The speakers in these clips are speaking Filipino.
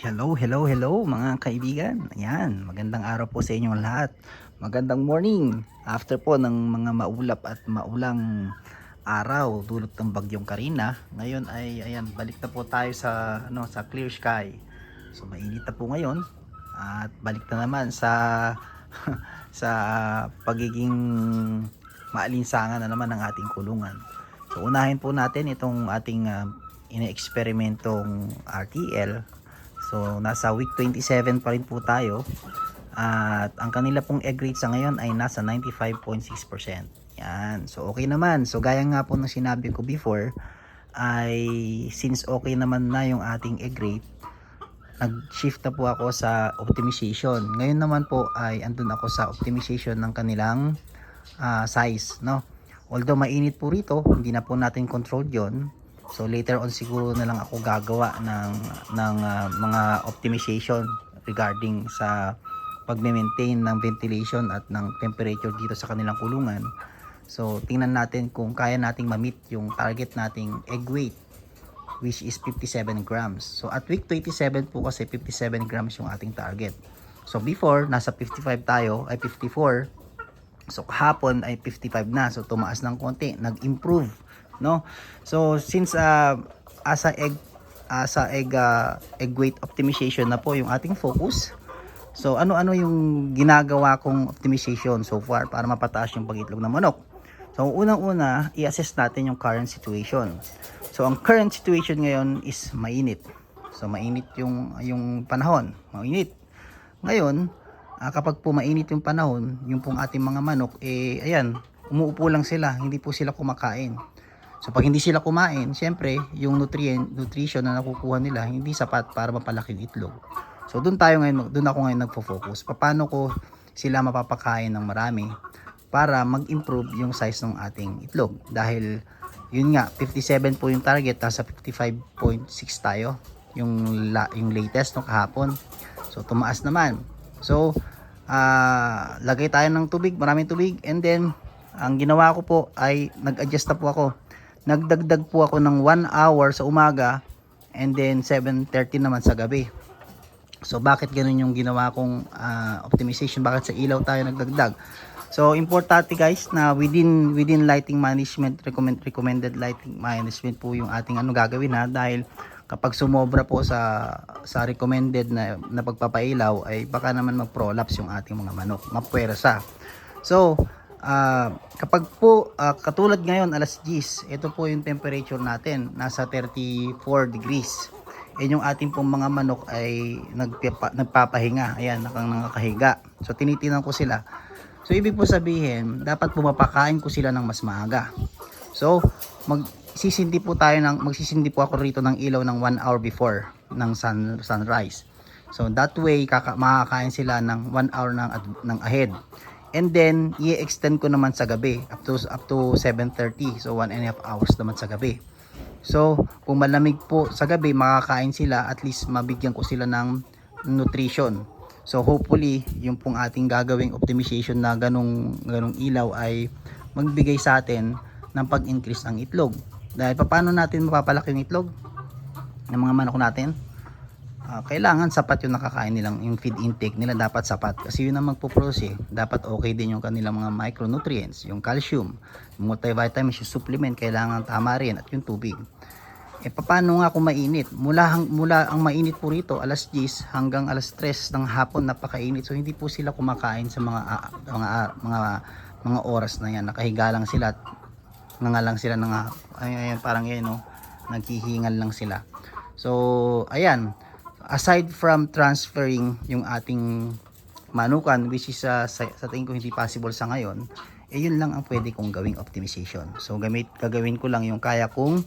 Hello mga kaibigan. Ayan, magandang araw po sa inyong lahat. Magandang morning after po ng mga maulap at maulang araw dulot ng bagyong Karina. Ngayon ay ayan, balik na po tayo sa clear sky. So mainit na po ngayon at balik na naman sa sa pagiging maalinsangan na naman ng ating kulungan. So unahin po natin itong ating ine-eksperimentong RTL. So nasa week 27 pa rin po tayo at ang kanila pong egg rate sa ngayon ay nasa 95.6%. Yan. So okay naman. So gaya nga po ng sinabi ko before ay since okay naman na yung ating egg rate, nag-shift na po ako sa optimization. Ngayon naman po ay andun ako sa optimization ng kanilang size, no? Although mainit po rito, hindi na po natin control 'yon. So later on siguro na lang ako gagawa ng mga optimization regarding sa pagme-maintain ng ventilation at ng temperature dito sa kanilang kulungan. So tingnan natin kung kaya nating ma-meet yung target nating egg weight, which is 57 grams. So at week 27 po kasi 57 grams yung ating target. So before nasa 55 tayo ay 54. So kahapon ay 55 na. So tumaas ng konti, nag-improve, no? So since egg weight optimization na po yung ating focus. So ano-ano yung ginagawa kong optimization so far para mapataas yung pag-itlog ng manok. So unang-una, i-assess natin yung current situation. So ang current situation ngayon is mainit. So mainit yung panahon, mainit. Ngayon, kapag po mainit yung panahon, yung pong ating mga manok ayan, umuupo lang sila, hindi po sila kumakain. So pag hindi sila kumain, syempre yung nutrition na nakukuha nila hindi sapat para mapalaki yung itlog. So doon ako ngayon nagfo-focus. Paano ko sila mapapakain ng marami para mag-improve yung size ng ating itlog. Dahil yun nga, 57 po yung target, nasa 55.6 tayo yung latest no kahapon. So tumaas naman. So lagay tayo ng tubig, maraming tubig, and then ang ginawa ko po ay nag-adjust na po ako. Nagdagdag po ako ng 1 hour sa umaga and then 7:30 naman sa gabi. So bakit ganun yung ginawa kong optimization? Bakit sa ilaw tayo nagdagdag? So importante guys na within lighting management, recommended lighting management po yung ating gagawin dahil kapag sumobra po sa recommended na pagpapailaw ay baka naman mag-prolapse yung ating mga manok, mapuwersa. So kapag po katulad ngayon alas 10, ito po yung temperature natin, nasa 34 degrees. Yung ating pong mga manok ay nagpapahinga, ayan, nakakahiga. So tinitinan ko sila. So ibig po sabihin, dapat pumapakain ko sila ng mas maaga. So magsisindi po ako rito ng ilaw ng 1 hour before ng sunrise. So that way makakain sila ng 1 hour ng ahead. And then i-extend ko naman sa gabi up to 7:30. So 1.5 hours naman sa gabi. So kung malamig po sa gabi, makakain sila, at least mabigyan ko sila ng nutrition. So hopefully yung pong ating gagawing optimization na ganong ilaw ay magbigay sa atin ng pag-increase ng itlog. Dahil paano natin mapapalaki yung itlog ng mga manok natin? Kailangan sapat yung nakakain nilang, yung feed intake nila dapat sapat, kasi yun ang magpo-produce. Dapat okay din yung kanilang mga micronutrients, yung calcium, yung multivitamins, yung supplement, kailangan tama rin, at yung tubig. Paano nga kung mainit? Mula ang mainit po rito alas 10 hanggang alas 3 ng hapon, napakainit. So hindi po sila kumakain sa mga oras na yan. Nakahiga lang sila, nangalang sila ayan, parang yan, no, naghihingal lang sila. So ayan, aside from transferring yung ating manukan, which is sa tingin ko hindi possible sa ngayon, yun lang ang pwede kong gawing optimization. So gagawin ko lang yung kaya kong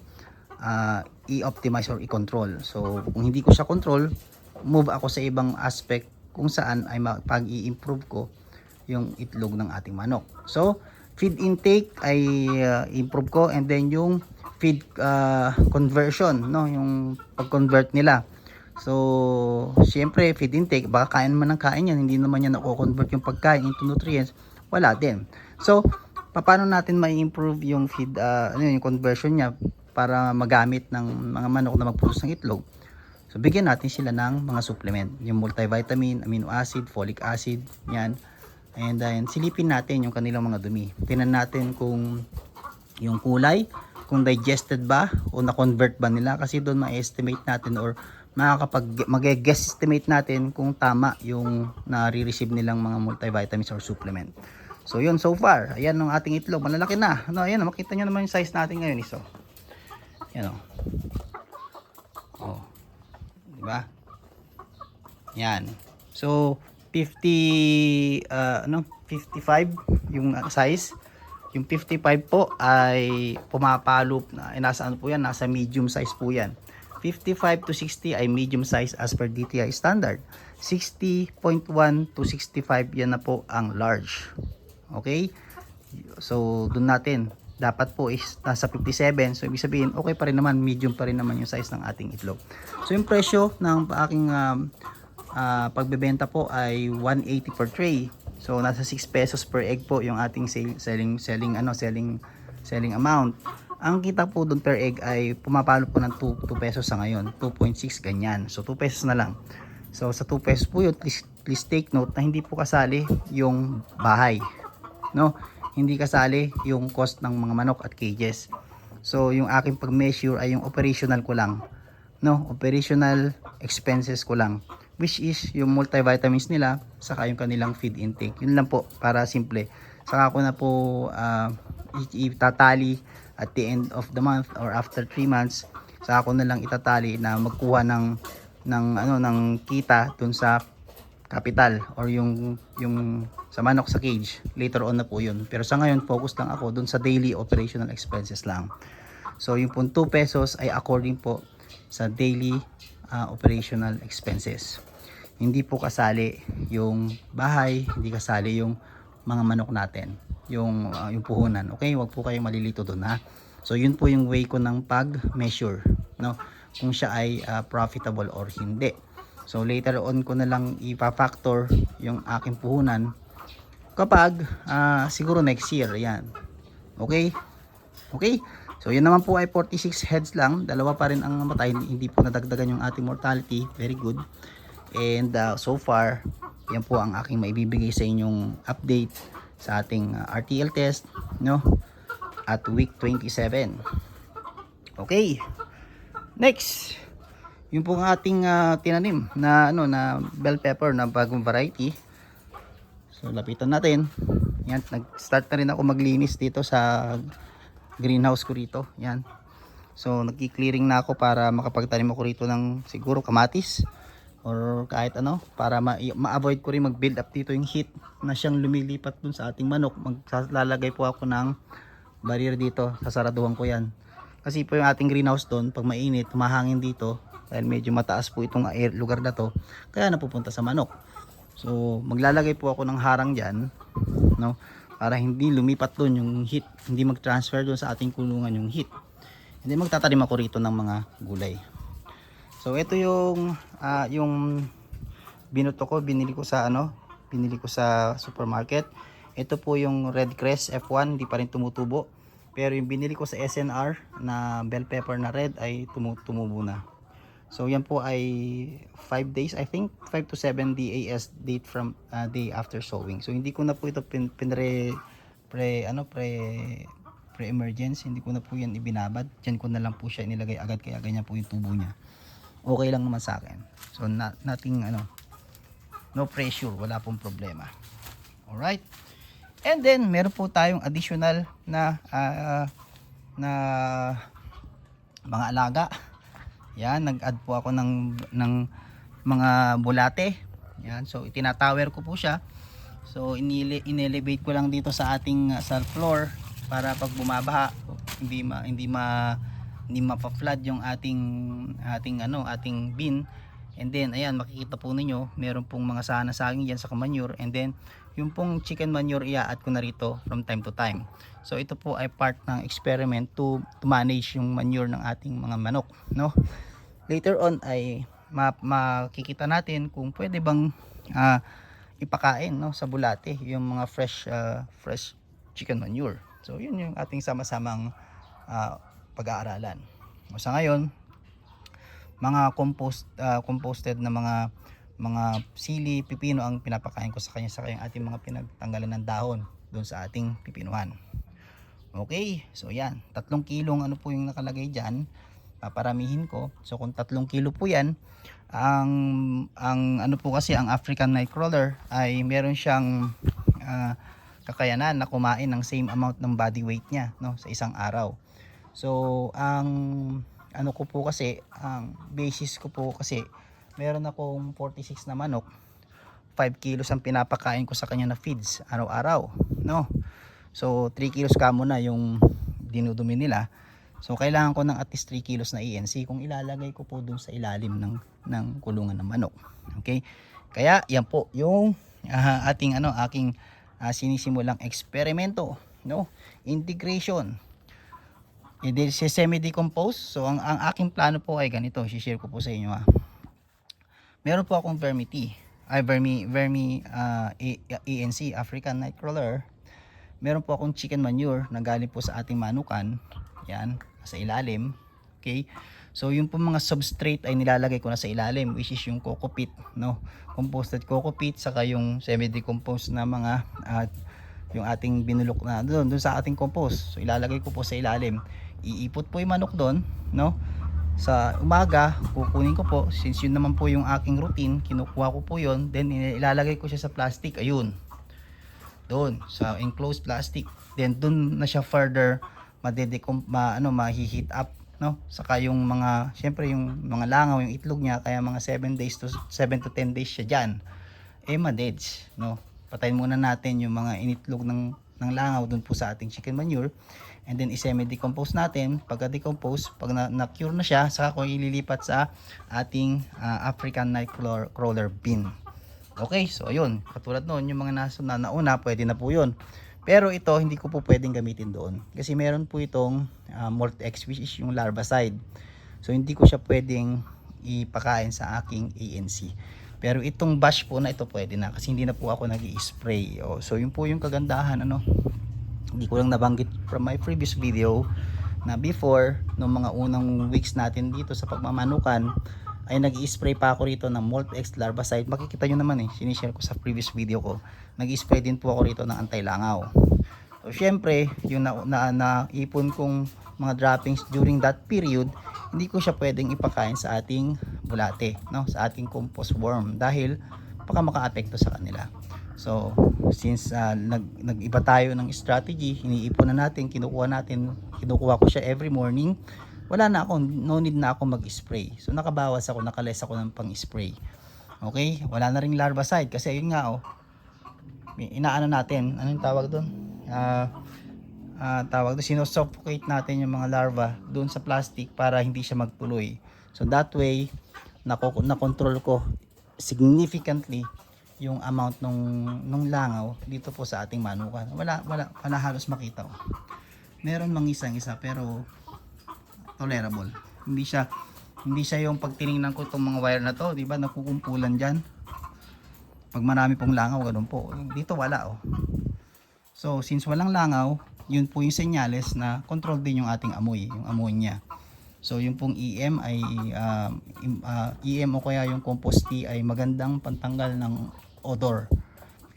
i-optimize or i-control. So kung hindi ko siya control, move ako sa ibang aspect kung saan ay pag-i-improve ko yung itlog ng ating manok. So feed intake ay improve ko, and then yung feed conversion, no, yung pag-convert nila. So syempre feed intake, baka kain man ng kain yan, hindi naman yan nako-convert yung pagkain into nutrients, wala din. So paano natin ma-improve yung feed yung conversion niya para magamit ng mga manok na mag-produce ng itlog? So So bigyan natin sila ng mga supplement, yung multivitamin, amino acid, folic acid, yan. And then silipin natin yung kanilang mga dumi. Tingnan natin kung yung kulay, kung digested ba o na-convert ba nila, kasi doon ma-estimate natin or mag-guess estimate natin kung tama yung nare-receive nilang mga multivitamins or supplement. So yun, so far ayan ang ating itlog, malalaki na, ano, ayan, makita nyo naman yung size natin ngayon, iso. Yan, oh, diba? Yan, so 55 yung size. Yung 55 po ay pumapalo na, nasa ano po yan, nasa medium size po yan. 55 to 60 ay medium size as per DTI standard. 60.1 to 65 yan na po ang large. Okay? So doon natin dapat po is nasa 57. So ibig sabihin okay pa rin naman, medium pa rin naman yung size ng ating itlog. So yung presyo ng aking pagbebenta po ay 180 per tray. So nasa 6 pesos per egg po yung ating selling amount. Ang kita po doon per egg ay pumapalo po ng 2 pesos sa ngayon, 2.6 ganyan. So 2 pesos na lang. So sa 2 pesos po yun, please take note na hindi po kasali yung bahay, no? Hindi kasali yung cost ng mga manok at cages. So yung aking pag-measure ay yung operational ko lang, no? Operational expenses ko lang, which is yung multivitamins nila saka yung kanilang feed intake. Yun lang po, para simple. Saka ko na po itatali at the end of the month or after 3 months. Saka ko na lang itatali na magkuha ng kita dun sa capital or yung sa manok sa cage. Later on na po yun. Pero sa ngayon focus lang ako dun sa daily operational expenses lang. So yung 2 pesos ay according po sa daily operational expenses. Hindi po kasali yung bahay, hindi kasali yung mga manok natin, yung puhunan. Okay, wag po kayong malilito doon, ha. So yun po yung way ko ng pag-measure, no, kung siya ay profitable or hindi. So later on ko na lang ipa-factor yung aking puhunan kapag siguro next year, yan. Okay? Okay? So yun naman po ay 46 heads lang, dalawa pa rin ang namatay, hindi po nadagdagan yung ating mortality. Very good. And so far, yan po ang aking maibibigay sa inyong update sa ating RTL test, no, at week 27. Okay. Next, yung po ang ating tinanim na na bell pepper na bagong variety. So lapitan natin. Yan, nag-start na rin ako maglinis dito sa greenhouse ko rito. Yan. So nagki-clearing na ako para makapagtanim ako rito ng siguro kamatis or kahit ano, para ma-avoid ko rin mag-build up dito yung heat na siyang lumilipat dun sa ating manok. Maglalagay po ako ng barrier dito, sasaraduhan ko yan. Kasi po yung ating greenhouse doon, pag mainit, humahangin dito dahil medyo mataas po itong lugar na to, kaya napupunta sa manok. So maglalagay po ako ng harang dyan, no, para hindi lumipat doon yung heat, hindi mag-transfer doon sa ating kulungan yung heat. Hindi, magtatanim ako rito ng mga gulay. So ito yung binuto ko, binili ko sa supermarket. Ito po yung Red Crest F1, hindi pa rin tumutubo. Pero yung binili ko sa SNR na bell pepper na red ay tumubo na. So yan po ay 5 days, I think 5 to 7 DAS date from day after sowing. So hindi ko na po ito pre-emergence, hindi ko na po yan ibinabad. Diyan ko na lang po siya inilagay agad, kaya ganyan po yung tubo niya. Okay lang naman sa akin. So nothing no pressure, wala pong problema. Alright. And then meron po tayong additional na mga alaga. Yan, nag-add po ako ng mga bulate. Yan, so itinatower ko po siya. So inelevate ko lang dito sa ating sa floor para pag bumabaha hindi mapa-flood yung ating bin. And then ayan, makikita po ninyo meron pong mga sana saging diyan sa manure, and then yung pong chicken manure i-add ko na rito from time to time. So ito po ay part ng experiment to manage yung manure ng ating mga manok, no. Later on ay makikita natin kung pwede bang ipakain, no, sa bulate yung mga fresh chicken manure. So yun yung ating sama-samang pag-aaralan. Sa ngayon, mga composted na mga sili, pipino ang pinapakain ko sa kanya, sa kanyang ating mga pinagtanggalan ng dahon doon sa ating pipinuhan. Okay, so yan, 3 kilong ano po yung nakalagay dyan, paparamihin ko. So kung 3 kilo po yan, ang ano po kasi, ang African Nightcrawler ay meron siyang kakayanan na kumain ng same amount ng body weight niya, no, sa isang araw. So ang ano ko po kasi, ang basis ko po kasi, meron akong 46 na manok, 5 kilos ang pinapakain ko sa kanya na feeds araw-araw, no. So 3 kilos kamo na yung dinudumi nila. So kailangan ko ng at least 3 kilos na ENC kung ilalagay ko po dun sa ilalim ng kulungan ng manok. Okay? Kaya yan po yung aking sinisimulang eksperimento, no? Integration. Semi-decompose. So ang aking plano po ay ganito, i-share ko po sa inyo. Meron po akong ENC, African Nightcrawler. Meron po akong chicken manure na galing po sa ating manukan, yan, sa ilalim. Okay, so yung po mga substrate ay nilalagay ko na sa ilalim, which is yung coco peat, no, composted coco peat, saka yung semi-decomposed na mga yung ating binulok na doon sa ating compost. So ilalagay ko po sa ilalim, iipot po yung manok doon, no. Sa umaga kukunin ko po, since yun naman po yung aking routine, kinukuha ko po yun, then ilalagay ko siya sa plastic, ayun, doon sa enclosed plastic. Then doon na siya further ma-heat up, no. Saka yung mga, syempre yung mga langaw, yung itlog niya, kaya mga 7 to 10 days siya diyan, ma-deads, no. Patayin muna natin yung mga initlog ng langaw doon po sa ating chicken manure, and then i-semi-decompose natin. Pagka-decompose, pag na-cure na siya, saka ko ililipat sa ating African Nightcrawler bin. Okay, so ayun, katulad noon, yung mga nauna, pwede na po yun. Pero ito, hindi ko po pwedeng gamitin doon, kasi meron po itong Molt-X, which is yung larvicide. So hindi ko siya pwedeng ipakain sa aking ANC. Pero itong bash po na ito pwede na, kasi hindi na po ako nag-i-spray. So yun po yung kagandahan, ano. Hindi ko lang nabanggit from my previous video na before, nung mga unang weeks natin dito sa pagmamanukan, ay nag-i-spray pa ako rito ng Molt-X larvicide. Makikita nyo naman sinishare ko sa previous video ko. Nag-i-spray din po ako rito ng anti-langaw. So syempre, yung naipon kong mga droppings during that period, hindi ko siya pwedeng ipakain sa ating bulate, no, sa ating compost worm, dahil baka maka-apekto sa kanila. So since nag-iba tayo ng strategy, iniipon na natin, kinukuha ko siya every morning. Wala na ako, no need na ako mag-spray. So nakabawas ako, nakaless ako ng pang-spray. Okay, wala na ring larvicide, kasi yun nga, inaano natin, anong tawag doon? Sinusuffocate natin yung mga larva doon sa plastic para hindi siya magtuloy. So that way, na-control ko significantly yung amount nung langaw dito po sa ating manukan. Wala halos makita. Meron mang isang-isa, pero tolerable. Hindi siya yung pag tiningnan ko itong mga wire na to, di ba, nakukumpulan diyan. Pag marami pong langaw, ganun po. Dito wala, So since walang langaw, yun po yung senyales na control din yung ating amoy, yung ammonia. So yung pong EM ay EM o kaya yung compost tea ay magandang pantanggal ng odor.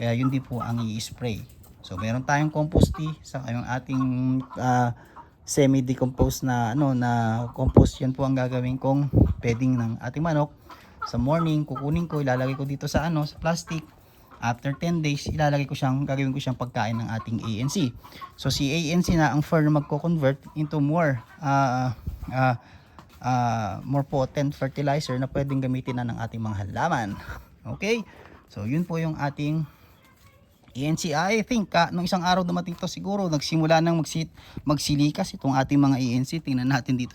Kaya yun din po ang i-spray. So meron tayong compost tea sa yung ating semi-decomposed na compost. Yan po ang gagawin kong bedding ng ating manok. Sa morning, kukunin ko, ilalagay ko dito sa sa plastic. After 10 days, gagawin ko siyang pagkain ng ating ANC. So si ANC na ang further magko-convert into more potent fertilizer na pwedeng gamitin na ng ating mga halaman. Okay? So yun po yung ating ANC. I think nung isang araw dumating to, siguro nagsimula nang magsilikas itong ating mga ANC. Tingnan natin dito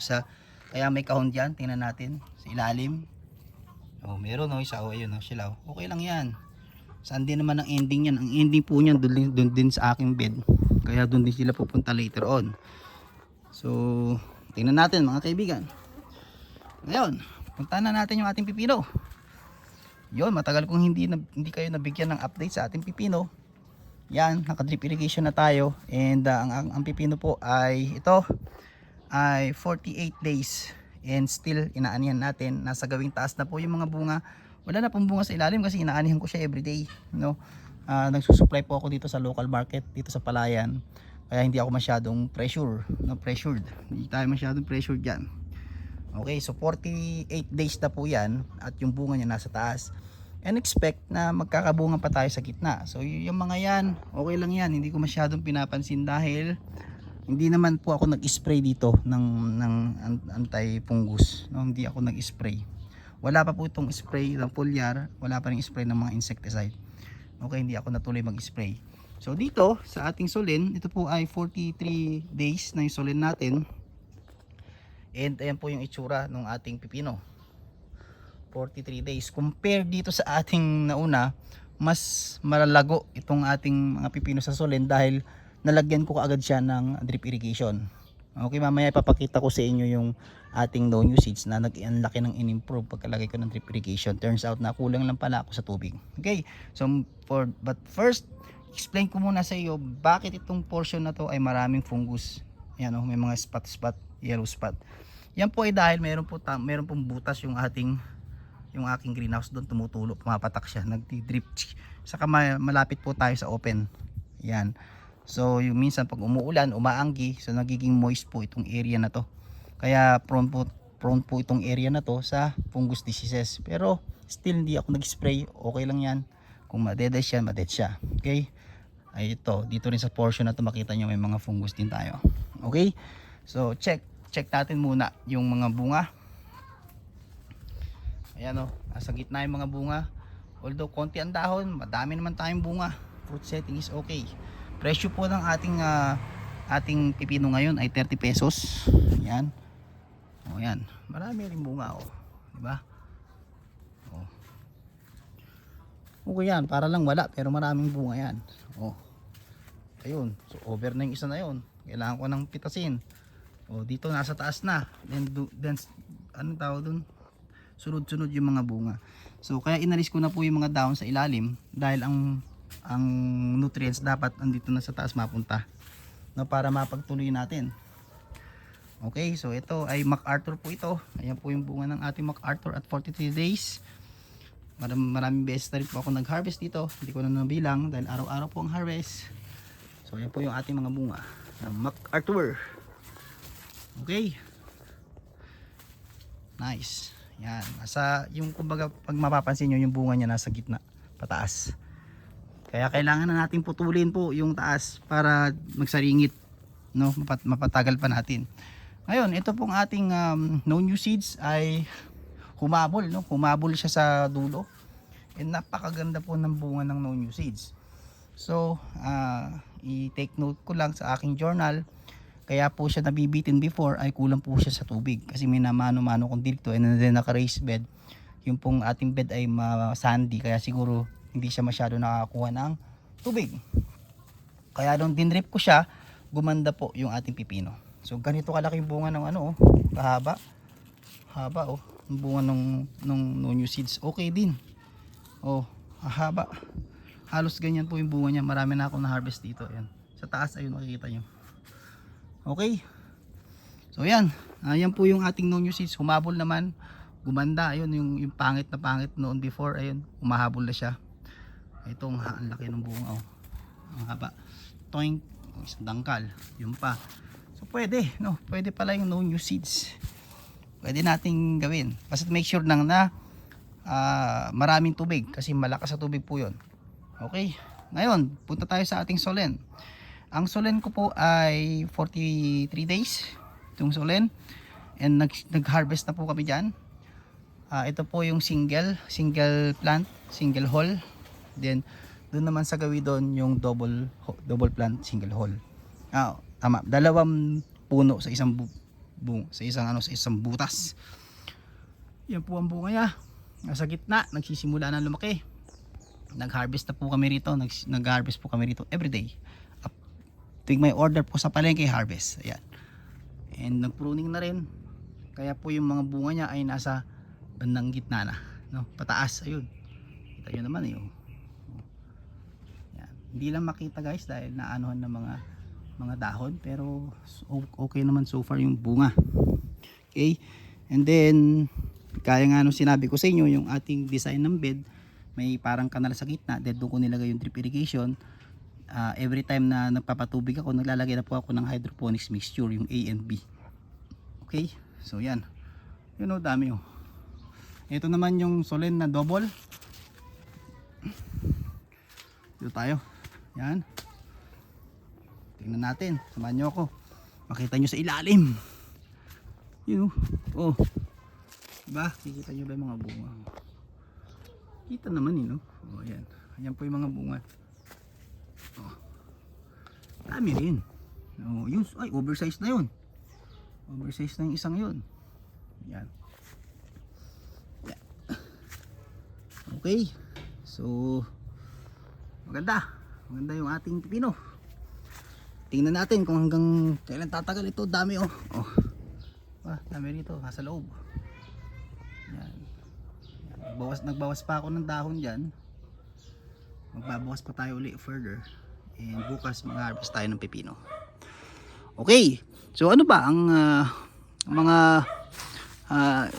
kaya may kahon dyan, tingnan natin sa ilalim. Meron isa, ayun sila. Okay lang yan. Saan din naman ang ending yan? Ang ending po niyan doon din sa aking bed. Kaya doon din sila pupunta later on. So tingnan natin mga kaibigan. Ngayon, punta na natin yung ating pipino. Yun, matagal kong hindi kayo nabigyan ng update sa ating pipino. Yan, naka-drip irrigation na tayo. And ang pipino po ay ito ay 48 days and still inaanihan natin. Nasa gawing taas na po yung mga bunga. Wala na pong bunga sa ilalim kasi inaanihan ko siya everyday, no. Nagsusupply po ako dito sa local market dito sa Palayan, kaya hindi ako masyadong pressured, hindi tayo masyadong pressured dyan. Okay, so 48 days na po yan at yung bunga niya nasa taas, and expect na magkakabunga pa tayo sa gitna. So yung mga yan, okay lang yan, hindi ko masyadong pinapansin dahil hindi naman po ako nag-spray dito ng anti-fungus, no? Hindi ako nag-spray, wala pa po itong spray ng foliar, wala pa ring spray ng mga insecticide. Okay, hindi ako natuloy mag-spray. So dito sa ating solen, ito po ay 43 days na yung solen natin. And ayan po yung itsura ng ating pipino. 43 days. Compare dito sa ating nauna, mas malalago itong ating mga pipino sa solen dahil nalagyan ko kaagad siya ng drip irrigation. Okay, mamaya ipapakita ko sa inyo yung ating no new seeds na nag-unlaki ng in-improve pagkalagay ko ng drip irrigation. Turns out na kulang lang pala ako sa tubig. Okay, so but first, explain ko muna sa iyo bakit itong portion na to ay maraming fungus. Yan, may mga spot, yellow spot. Yan po ay dahil meron pong butas yung aking greenhouse doon, tumutulo, pumapatak siya, nagdi-drip. Saka malapit po tayo sa open. Yan. So yung minsan pag umuulan, umaanggi, so nagiging moist po itong area na to. Kaya prone po itong area na to sa fungus diseases. Pero still hindi ako nag-spray, okay lang yan. Kung madedes yan, madedes siya. Okay? Ay ito, dito rin sa portion na to makita nyo may mga fungus din tayo. Okay? So check natin muna yung mga bunga. Ayan o, nasa gitna yung mga bunga. Although konti ang dahon, madami naman tayong bunga. Fruit setting is okay. Presyo po ng ating pipino ngayon ay 30 pesos. Yan. O yan, marami rin bunga o. Diba? O. Okay yan, para lang wala pero maraming bunga yan. O. Ayun, so over na yung isa na yun. Kailangan ko ng pitasin. O dito nasa taas na. Then anong tawag dun? Sunod-sunod yung mga bunga. So kaya inalis ko na po yung mga dahon sa ilalim dahil ang nutrients dapat andito na sa taas mapunta, no, para mapagtuloy natin. Okay, so ito ay MacArthur po ito. Ayan po yung bunga ng ating MacArthur at 43 days. Maraming beses na rin po ako nag-harvest dito. Hindi ko na nabilang dahil araw-araw po ang harvest. So ayan po yung ating mga bunga ng MacArthur. Okay. Nice. Yan. Yung kumbaga pag mapapansin nyo yung bunga niya nasa gitna, pataas. Kaya kailangan na natin putulin po yung taas para magsaringit, no? Mapatagal pa natin. Ngayon, ito pong ating no new seeds ay humabol, no? Humabol siya sa dulo. And napakaganda po ng bunga ng no new seeds. So, i-take note ko lang sa aking journal, kaya po siya nabibitin before ay kulang po siya sa tubig. Kasi may namano-mano kong dito and then naka-raised bed. Yung pong ating bed ay sandy, kaya siguro hindi siya masyado nakakakuha ng tubig. Kaya nung dinrip ko siya, gumanda po yung ating pipino. So ganito kalaki yung bunga ng kahaba. Haba yung bunga ng no new seeds. Okay din. Haba. Halos ganyan po yung bunga niya. Marami na ako na harvest dito. Ayan. Sa taas ayun makikita nyo. Okay. So yan. Ayan po yung ating no new seeds. Humabol naman. Gumanda. Ayun yung pangit na pangit noon before. Ayun. Umahabol na siya. Itong ang laki ng bunga. Ang haba. Toing. Isang dangkal. Yun pa. So pwede. No? Pwede pala yung no new seeds. Pwede nating gawin. Basta make sure lang na maraming tubig. Kasi malakas sa tubig po yun. Okay. Ngayon, punta tayo sa ating solen. Ang solen ko po ay 43 days. Itong solen. And nag-harvest na po kami dyan. Ito po yung single plant, single hole. Then, doon naman sa gawi doon yung double plant, single hole. Tama. Dalawang puno sa isang sa isang butas. Yan po ang bunga niya. Nasa gitna, nagsisimula na lumaki. Nag-harvest na po kami rito. Nag-harvest po kami rito everyday. Tuwing may order po sa palengke, harvest. Ayan. And nag-pruning na rin. Kaya po yung mga bunga niya ay nasa bandang gitna na. No? Pataas. Ayun. Kita nyo naman yun. Ayan. Hindi lang makita guys dahil naanuhan ng mga dahon. Pero okay naman so far yung bunga. Okay. And then, kaya nga nung sinabi ko sa inyo, yung ating design ng bed, may parang kanal sa gitna, then doon ko nilagay yung drip irrigation. Every time na nagpapatubig ako, naglalagay na po ako ng hydroponics mixture, yung A and B. Okay, so yan. Yun o, dami o. Ito naman yung Solen na double. Dito tayo. Yan. Tingnan natin. Samahan nyo ako. Makita nyo sa ilalim. Yun o. Oh. Diba? Kikita nyo ba yung mga bunga? Kita naman yun, no? Oh, ayan. Ayan po yung mga bunga. Oh. Dami rin. Oh, yun. Ay, oversize na yun. Oversize na yung isang yun. Ayan. Yeah. Okay. So, maganda. Maganda yung ating pipino. Tingnan natin kung hanggang kailan tatagal ito. Dami oh. Oh. Dami rito. Nasa loob. Yan. Nagbawas pa ako ng dahon dyan. Magbabawas pa tayo ulit further. And bukas mag-harvest tayo ng pipino. Okay. So ano ba ang mga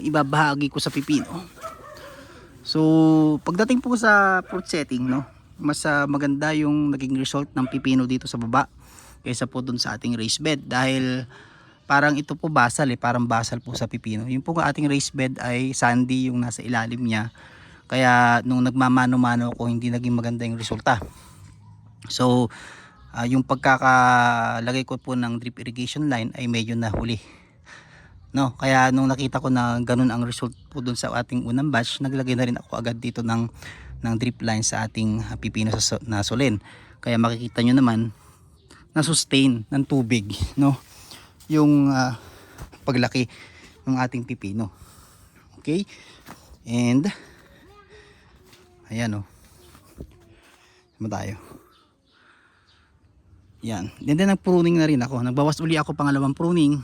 ibabahagi ko sa pipino? So pagdating po sa fruit setting, no, mas maganda yung naging result ng pipino dito sa baba kaysa po dun sa ating raised bed, dahil parang ito po basal parang basal po sa pipino. Yung po ating raised bed ay sandy yung nasa ilalim niya, kaya nung nagmamano-mano ko hindi naging maganda yung resulta. So yung pagkakalagay ko po ng drip irrigation line ay medyo nahuli, no? Kaya nung nakita ko na ganun ang result po dun sa ating unang batch, naglagay na rin ako agad dito ng drip line sa ating pipino na Solen. Kaya makikita nyo naman na sustain ng tubig, no, yung paglaki ng ating pipino. Okay, and ayan o, sama tayo. Yan, then nag-pruning na rin ako. Nagbawas uli ako pangalawang pruning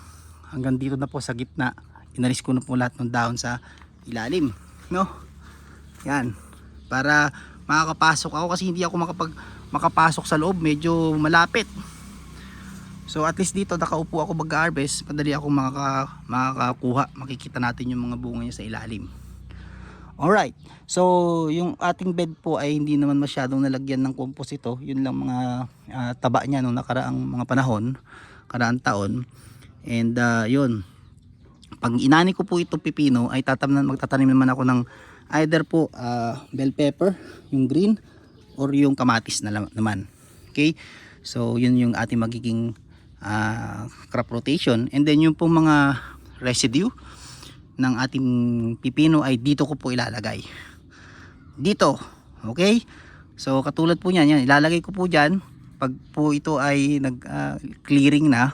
hanggang dito na po sa gitna. Inalis ko na po lahat ng dahon sa ilalim, no? Yan, para makakapasok ako, kasi hindi ako makapasok sa loob, medyo malapit. So at least dito nakaupo ako mag-harvest, madali ako makakakuha. Makikita natin yung mga bunga niya sa ilalim. Alright, so yung ating bed po ay hindi naman masyadong nalagyan ng compost ito. Yun lang mga taba niya nung nakaraang mga panahon, karaang taon. And yun, pag inani ko po itong pipino ay magtatanim naman ako ng either po bell pepper, yung green, or yung kamatis na naman. Okay, so yun yung ating magiging crop rotation. And then yung pong mga residue ng ating pipino ay dito ko po ilalagay. Dito, okay? So katulad po niyan, yan, ilalagay ko po diyan. Pag po ito ay nag-clearing na,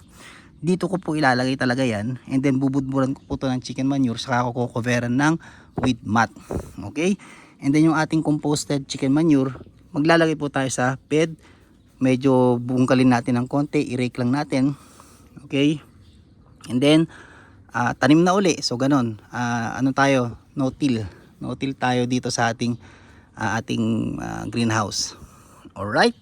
dito ko po ilalagay talaga yan. And then bubudburan ko po ito ng chicken manure, saka ko coveran ng with mat. Okay? And then yung ating composted chicken manure, maglalagay po tayo sa bed. Medyo bungkalin natin ng konti, i-rake lang natin. Okay? And then tanim na uli. So ganon. Ano tayo? No-till. No-till tayo dito sa ating greenhouse. Alright.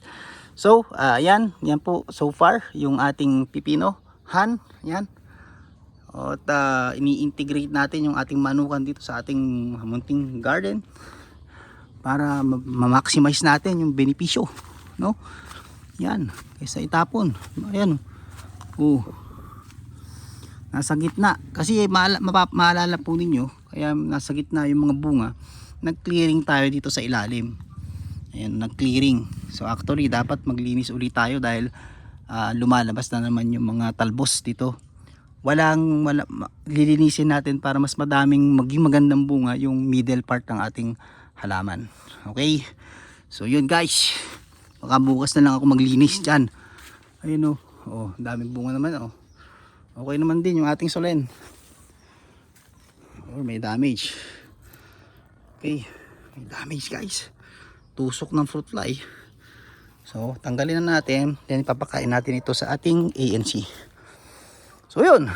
So yan po so far yung ating pipino. Yan. At ini-integrate natin yung ating manukan dito sa ating munting garden para ma-maximize natin yung benepisyo, no? Yan, kaysa itapon. Ayan. Nasa gitna. Kasi maalala po ninyo, kaya nasa gitna yung mga bunga. Nag-clearing tayo dito sa ilalim. Ayan, nag-clearing. So actually, dapat maglinis ulit tayo dahil lumalabas na naman yung mga talbos dito. Lilinisin natin para mas madaming maging magandang bunga yung middle part ng ating halaman. Okay? So yun guys. Baka bukas na lang ako maglinis dyan. Ayun o. Oh, daming bunga naman o. Okay naman din yung ating Solen. Or may damage. Okay. May damage guys. Tusok ng fruit fly. So tanggalin na natin. Then papakain natin ito sa ating ANC. So yun.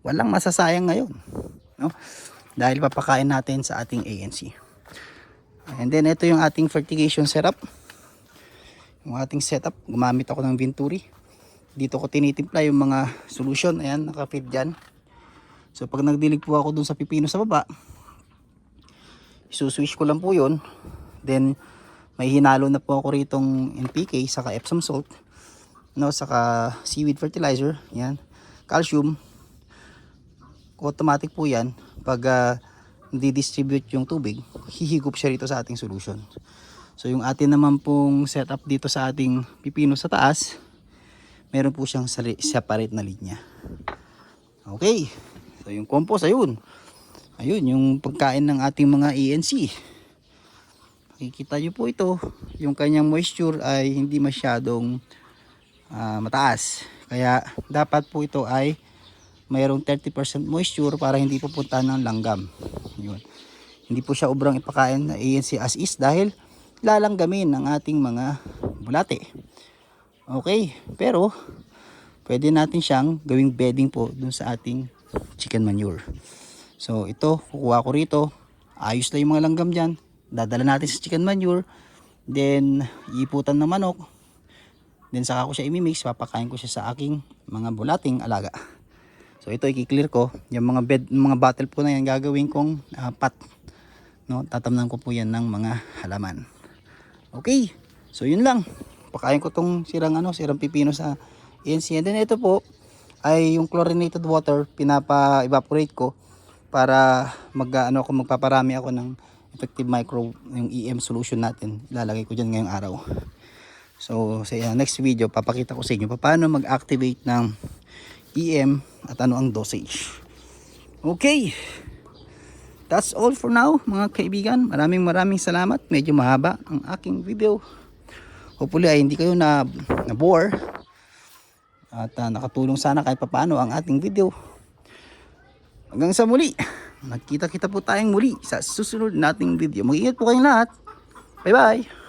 Walang masasayang ngayon. No? Dahil papakain natin sa ating ANC. And then ito yung ating fertigation setup. Yung ating setup. Gumamit ako ng Venturi. Dito ko tinitimpla yung mga solution. Ayan, nakafit dyan. So pag nagdilig po ako dun sa pipino sa baba, isuswish ko lang po yun. Then may hinalo na po ako ritong NPK saka Epsom salt, no, saka seaweed fertilizer, yan, calcium. Automatic po yan. Pag di-distribute yung tubig, hihigop siya rito sa ating solution. So yung atin naman pong setup dito sa ating pipino sa taas, meron po siyang separate na linya. Okay, so yung compost, ayun yung pagkain ng ating mga ENC. Makikita nyo po ito, yung kanyang moisture ay hindi masyadong mataas, kaya dapat po ito ay mayroong 30% moisture para hindi pupunta ng langgam. Yun. Hindi po siya obrang ipakain na ANC as is dahil lalanggamin ng ating mga bulate. Okay, pero pwede natin siyang gawing bedding po dun sa ating chicken manure. So ito, kukuha ko rito, ayos na yung mga langgam dyan, dadala natin sa chicken manure, then iiputan ng manok, then saka ko siya imimix, papakain ko siya sa aking mga bulating alaga. So ito i-clear ko, yung mga bottle po na yan gagawin kong pot, no, tatamnan ko po yan ng mga halaman. Okay, so yun lang, pakain ko tong sirang pipino sa ANC. And then ito po ay yung chlorinated water, pinapa-evaporate ko para magpaparami ako ng effective micro, yung EM solution natin. Ilalagay ko dyan ngayong araw. So sa next video, papakita ko sa inyo paano mag-activate ng EM at ano ang dosage. Okay, that's all for now mga kaibigan. Maraming salamat. Medyo mahaba ang aking video. Hopefully ay hindi kayo na bore at nakatulong sana kahit papaano ang ating video. Hanggang sa muli, magkita-kita po tayong muli sa susunod nating video. Mag-ingat po kayong lahat. Bye bye.